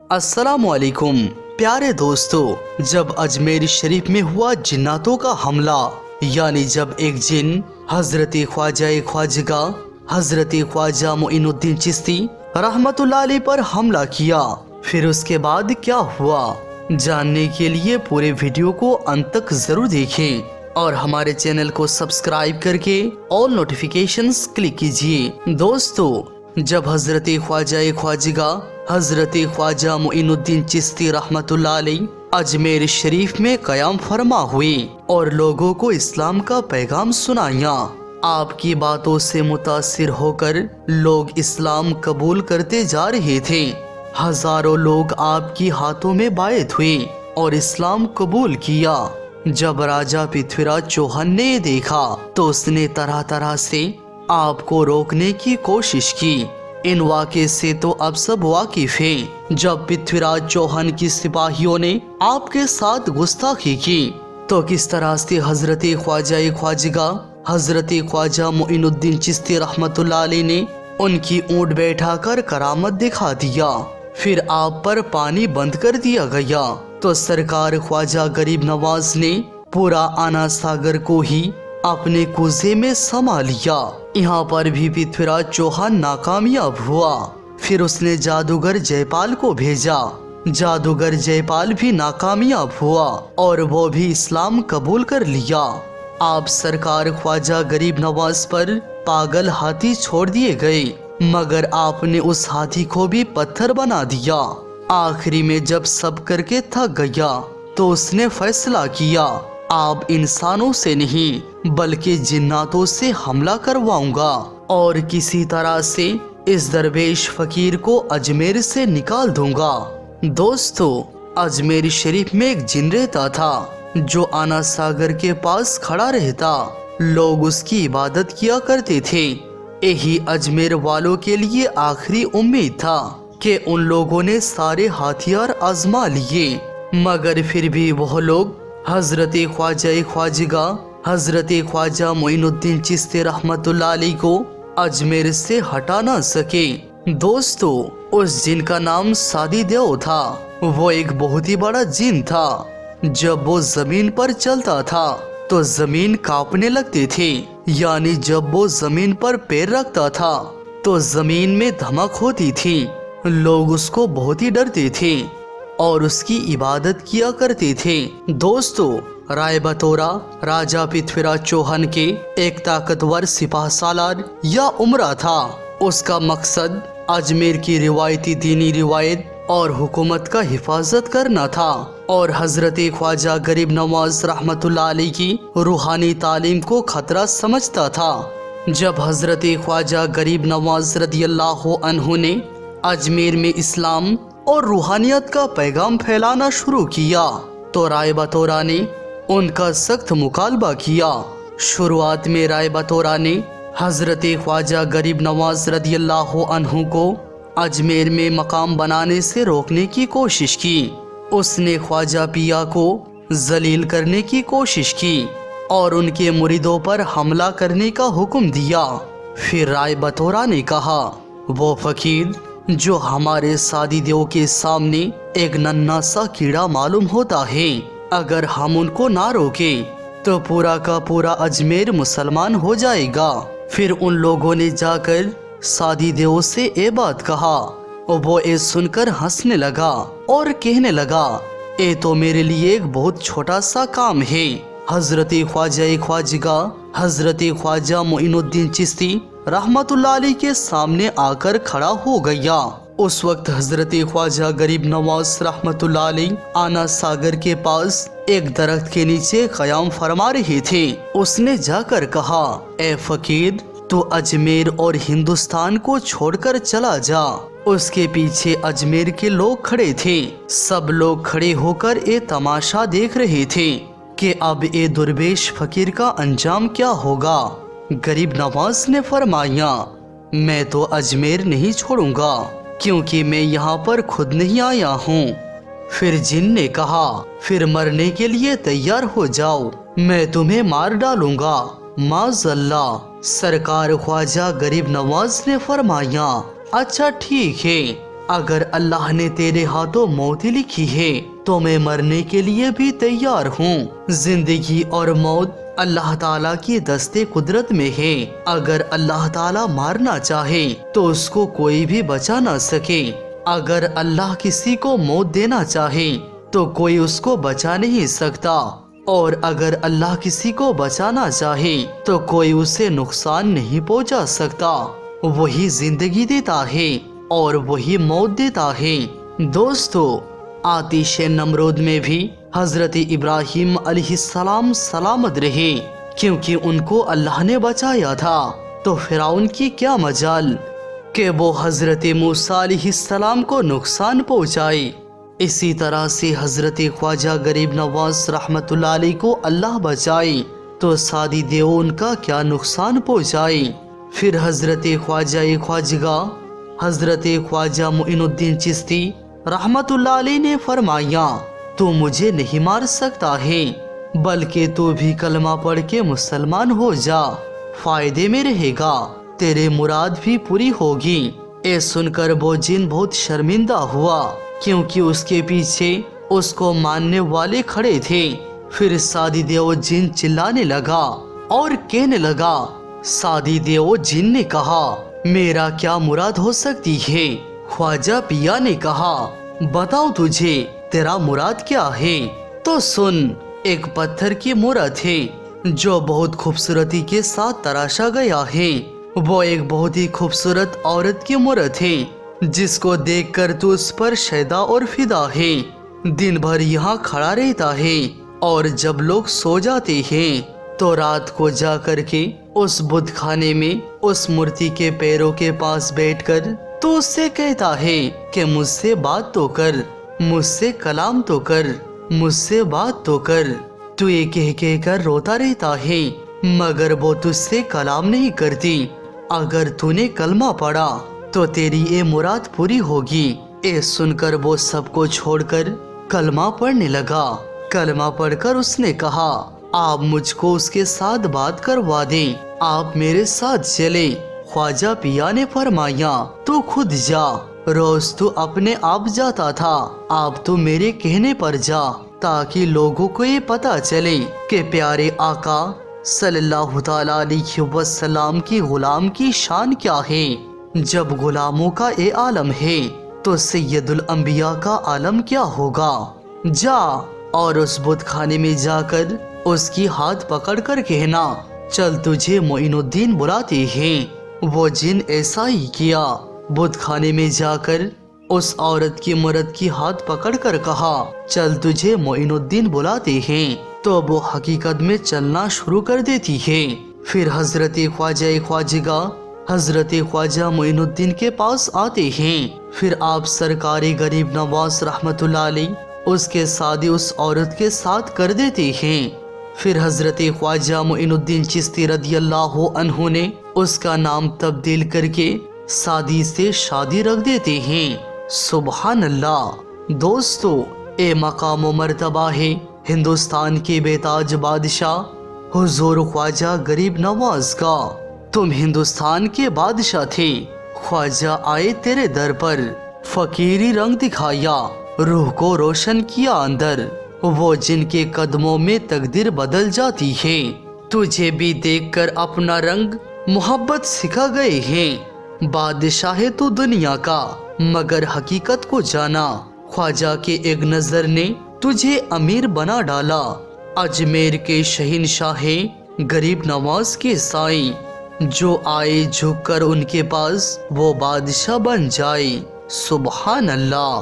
अस्सलामुअलैकुम प्यारे दोस्तों, जब अजमेर शरीफ में हुआ जिन्नातों का हमला, यानी जब एक जिन हजरत ख्वाजा हजरत ख्वाजा मोइनुद्दीन चिश्ती रहमतुल्लाह अलैह पर हमला किया, फिर उसके बाद क्या हुआ, जानने के लिए पूरे वीडियो को अंत तक जरूर देखें और हमारे चैनल को सब्सक्राइब करके ऑल नोटिफिकेशंस क्लिक कीजिए। दोस्तों, जब हजरत ख्वाजा मोइनुद्दीन चिश्ती रहमतुल्लाह अलैह अजमेर शरीफ में क़याम फरमा हुए और लोगों को इस्लाम का पैगाम सुनाया, आपकी बातों से मुतासिर होकर लोग इस्लाम कबूल करते जा रहे थे। हजारों लोग आपकी हाथों में बायत हुए और इस्लाम कबूल किया। जब राजा पृथ्वीराज चौहान ने देखा तो उसने तरह तरह से आपको रोकने की कोशिश की। इन वाक़े से तो अब सब वाकिफ हैं। जब पृथ्वीराज चौहान की सिपाहियों ने आपके साथ गुस्ताखी की तो किस तरह से हजरत ख्वाजा मोइनुद्दीन चिश्ती रहमतुल्लाह अलैह ने उनकी ऊँट बैठाकर करामत दिखा दिया, फिर आप पर पानी बंद कर दिया गया तो सरकार ख्वाजा गरीब नवाज ने पूरा आना सागर को ही अपने कुजे में समा लिया। यहाँ पर भी पृथ्वीराज चौहान नाकामयाब हुआ। फिर उसने जादूगर जयपाल को भेजा। जादूगर जयपाल भी नाकामयाब हुआ और वो भी इस्लाम कबूल कर लिया। आप सरकार ख्वाजा गरीब नवाज पर पागल हाथी छोड़ दिए गए, मगर आपने उस हाथी को भी पत्थर बना दिया। आखिरी में जब सब करके थक गया तो उसने फैसला किया, आप इंसानों से नहीं बल्कि जिन्नातों से हमला करवाऊंगा और किसी तरह से इस दरवेश फकीर को अजमेर से निकाल दूंगा। दोस्तों, अजमेर शरीफ में एक जिन रहता था जो आना सागर के पास खड़ा रहता। लोग उसकी इबादत किया करते थे। यही अजमेर वालों के लिए आखिरी उम्मीद था कि उन लोगों ने सारे हथियार आजमा लिए, मगर फिर भी वह लोग हजरत ख्वाजा मोइनुद्दीन चिश्ती रहमतुल्लाह अलैह को अजमेर से हटा ना सके। दोस्तों, उस जिन का नाम सादी देव था। वो एक बहुत ही बड़ा जिन था। जब वो जमीन पर चलता था तो जमीन कांपने लगती थी, यानी जब वो जमीन पर पैर रखता था तो जमीन में धमक होती थी। लोग उसको बहुत ही डरते थे और उसकी इबादत किया करते थे। दोस्तों, राय बतौरा राजा पृथ्वीराज चौहान के एक ताकतवर सिपाह सालार या उमरा था। उसका मकसद अजमेर की रिवायती दीनी रिवायत और हुकूमत का हिफाजत करना था और हजरत ख्वाजा गरीब नवाज रहमतुल्लाह अलैह की रूहानी तालीम को खतरा समझता था। जब हजरत ख्वाजा गरीब नवाज रदियल्लाहु अन्हु ने अजमेर में इस्लाम और रूहानियत का पैगाम फैलाना शुरू किया तो राय बतौरा ने उनका सख्त मुकालबा किया। शुरुआत में राय बतौरा ने हजरत ख्वाजा गरीब नवाज रदियल्लाहु अन्हु को अजमेर में मकाम बनाने से रोकने की कोशिश की। उसने ख्वाजा पिया को जलील करने की कोशिश की और उनके मुरीदों पर हमला करने का हुक्म दिया। फिर राय बतौरा ने कहा, वो फकीर जो हमारे सादी देव के सामने एक नन्हा सा कीड़ा मालूम होता है, अगर हम उनको ना रोके तो पूरा का पूरा अजमेर मुसलमान हो जाएगा। फिर उन लोगों ने जाकर सादी देव से ये बात कहा और वो ये सुनकर हंसने लगा और कहने लगा, ये तो मेरे लिए एक बहुत छोटा सा काम है। हजरत ख्वाजा मोइनुद्दीन चिश्ती रहमतुल्लाह अलैह के सामने आकर खड़ा हो गया। उस वक्त हजरत ख्वाजा गरीब नवाज रहमतुल्लाह अलैह आना सागर के पास एक दरख्त के नीचे क़याम फरमा रहे थे। उसने जाकर कहा, ए फकीर, तू अजमेर और हिंदुस्तान को छोड़कर चला जा। उसके पीछे अजमेर के लोग खड़े थे। सब लोग खड़े होकर ये तमाशा देख रहे थे कि अब ये दुर्वेश फकीर का अंजाम क्या होगा। गरीब नवाज ने फरमाया, मैं तो अजमेर नहीं छोड़ूंगा क्योंकि मैं यहाँ पर खुद नहीं आया हूँ। फिर जिन ने कहा, फिर मरने के लिए तैयार हो जाओ, मैं तुम्हें मार डालूंगा। माज़अल्लाह। सरकार ख्वाजा गरीब नवाज ने फरमाया, अच्छा ठीक है, اگر اللہ نے تیرے ہاتھوں موت لکھی ہے تو میں مرنے کے لیے بھی تیار ہوں۔ زندگی اور موت اللہ تعالیٰ کی دستے قدرت میں ہے۔ اگر اللہ تعالیٰ مارنا چاہے تو اس کو کوئی بھی بچا نہ سکے۔ اگر اللہ کسی کو موت دینا چاہے تو کوئی اس کو بچا نہیں سکتا، اور اگر اللہ کسی کو بچانا چاہے تو کوئی اسے نقصان نہیں پہنچا سکتا۔ وہی زندگی دیتا ہے اور وہی موت دیتا ہے۔ دوستو، آتش نمرود میں بھی حضرت ابراہیم علیہ السلام سلامت رہے، کیونکہ ان کو اللہ نے بچایا تھا۔ تو فرعون کی کیا مجال کہ وہ حضرت موسیٰ علیہ السلام کو نقصان پہنچائے۔ اسی طرح سے حضرت خواجہ غریب نواز رحمت اللہ علیہ کو اللہ بچائے تو سادی دیو ان کا کیا نقصان پہنچائے۔ پھر حضرت خواجہ خواجگاہ حضرت خواجہ معین الدین چشتی رحمت اللہ علیہ نے فرمایا، تو مجھے نہیں مار سکتا ہے، بلکہ تو بھی کلمہ پڑھ کے مسلمان ہو جا، فائدے میں رہے گا، تیرے مراد بھی پوری ہوگی۔ اے سن کر وہ جن بہت شرمندہ ہوا، کیونکہ اس کے پیچھے اس کو ماننے والے کھڑے تھے۔ پھر سادی دیو جن چلانے لگا اور کہنے لگا، سادی دیو جن نے کہا، میرا کیا مراد ہو سکتی ہے؟ خواجہ پیا نے کہا، بتاؤ تجھے تیرا مراد کیا ہے؟ تو سن، ایک پتھر کی مورت ہے جو بہت خوبصورتی کے ساتھ تراشا گیا ہے۔ وہ ایک بہت ہی خوبصورت عورت کی مورت ہے جس کو دیکھ کر تو اس پر شیدا اور فدا ہے۔ دن بھر یہاں کھڑا رہتا ہے اور جب لوگ سو جاتے ہیں تو رات کو جا کر کے اس بدھ خانے میں اس مورتی کے پیروں کے پاس بیٹھ کر تو اس سے کہتا ہے کہ مجھ سے بات تو کر، مجھ سے کلام تو کر، مجھ سے بات تو کر۔ تو یہ کہہ کر روتا رہتا ہے، مگر وہ تجھ سے کلام نہیں کرتی۔ اگر تو نے کلمہ پڑھا تو تیری یہ مراد پوری ہوگی۔ اے سن کر وہ سب کو چھوڑ کر کلمہ پڑھنے لگا۔ کلمہ پڑھ کر اس نے کہا، آپ مجھ کو اس کے ساتھ بات کروا دیں، آپ میرے ساتھ چلے۔ خواجہ پیا نے فرمایا، تو خود جا، روز تو اپنے آپ جاتا تھا، آپ تو میرے کہنے پر جا، تاکہ لوگوں کو یہ پتا چلے کہ پیارے آقا صلی اللہ تعالی علیہ وسلم کی غلام کی شان کیا ہے۔ جب غلاموں کا یہ عالم ہے تو سید الانبیاء کا عالم کیا ہوگا۔ جا اور اس بدھ خانے میں جا کر اس کی ہاتھ پکڑ کر کہنا، چل تجھے معین الدین بلاتے ہیں۔ وہ جن ایسا ہی کیا، بدھ خانے میں جا کر اس عورت کی مرد کی ہاتھ پکڑ کر کہا، چل تجھے معین الدین بلاتے ہیں، تو وہ حقیقت میں چلنا شروع کر دیتی ہے۔ پھر حضرت خواجہ خواجگاہ حضرت خواجہ معین الدین کے پاس آتے ہیں۔ پھر آپ سرکار غریب نواز رحمت اللہ علیہ اس کے شادی اس عورت کے ساتھ کر دیتے ہیں۔ پھر حضرت خواجہ معین الدین چشتی رضی اللہ عنہ نے اس کا نام تبدیل کر کے سادی سے شادی رکھ دیتے ہیں۔ سبحان اللہ۔ دوستو، اے مقام و مرتبہ ہے ہندوستان کے بے تاج بادشاہ حضور خواجہ غریب نواز کا۔ تم ہندوستان کے بادشاہ تھے، خواجہ آئے تیرے در پر، فقیری رنگ دکھایا، روح کو روشن کیا اندر، وہ جن کے قدموں میں تقدیر بدل جاتی ہے۔ تجھے بھی دیکھ کر اپنا رنگ محبت سکھا گئے ہیں۔ بادشاہ ہے تو دنیا کا، مگر حقیقت کو جانا، خواجہ کے ایک نظر نے تجھے امیر بنا ڈالا۔ اجمیر کے شہنشاہ غریب نواز کے سائیں، جو آئے جھک کر ان کے پاس وہ بادشاہ بن جائے۔ سبحان اللہ۔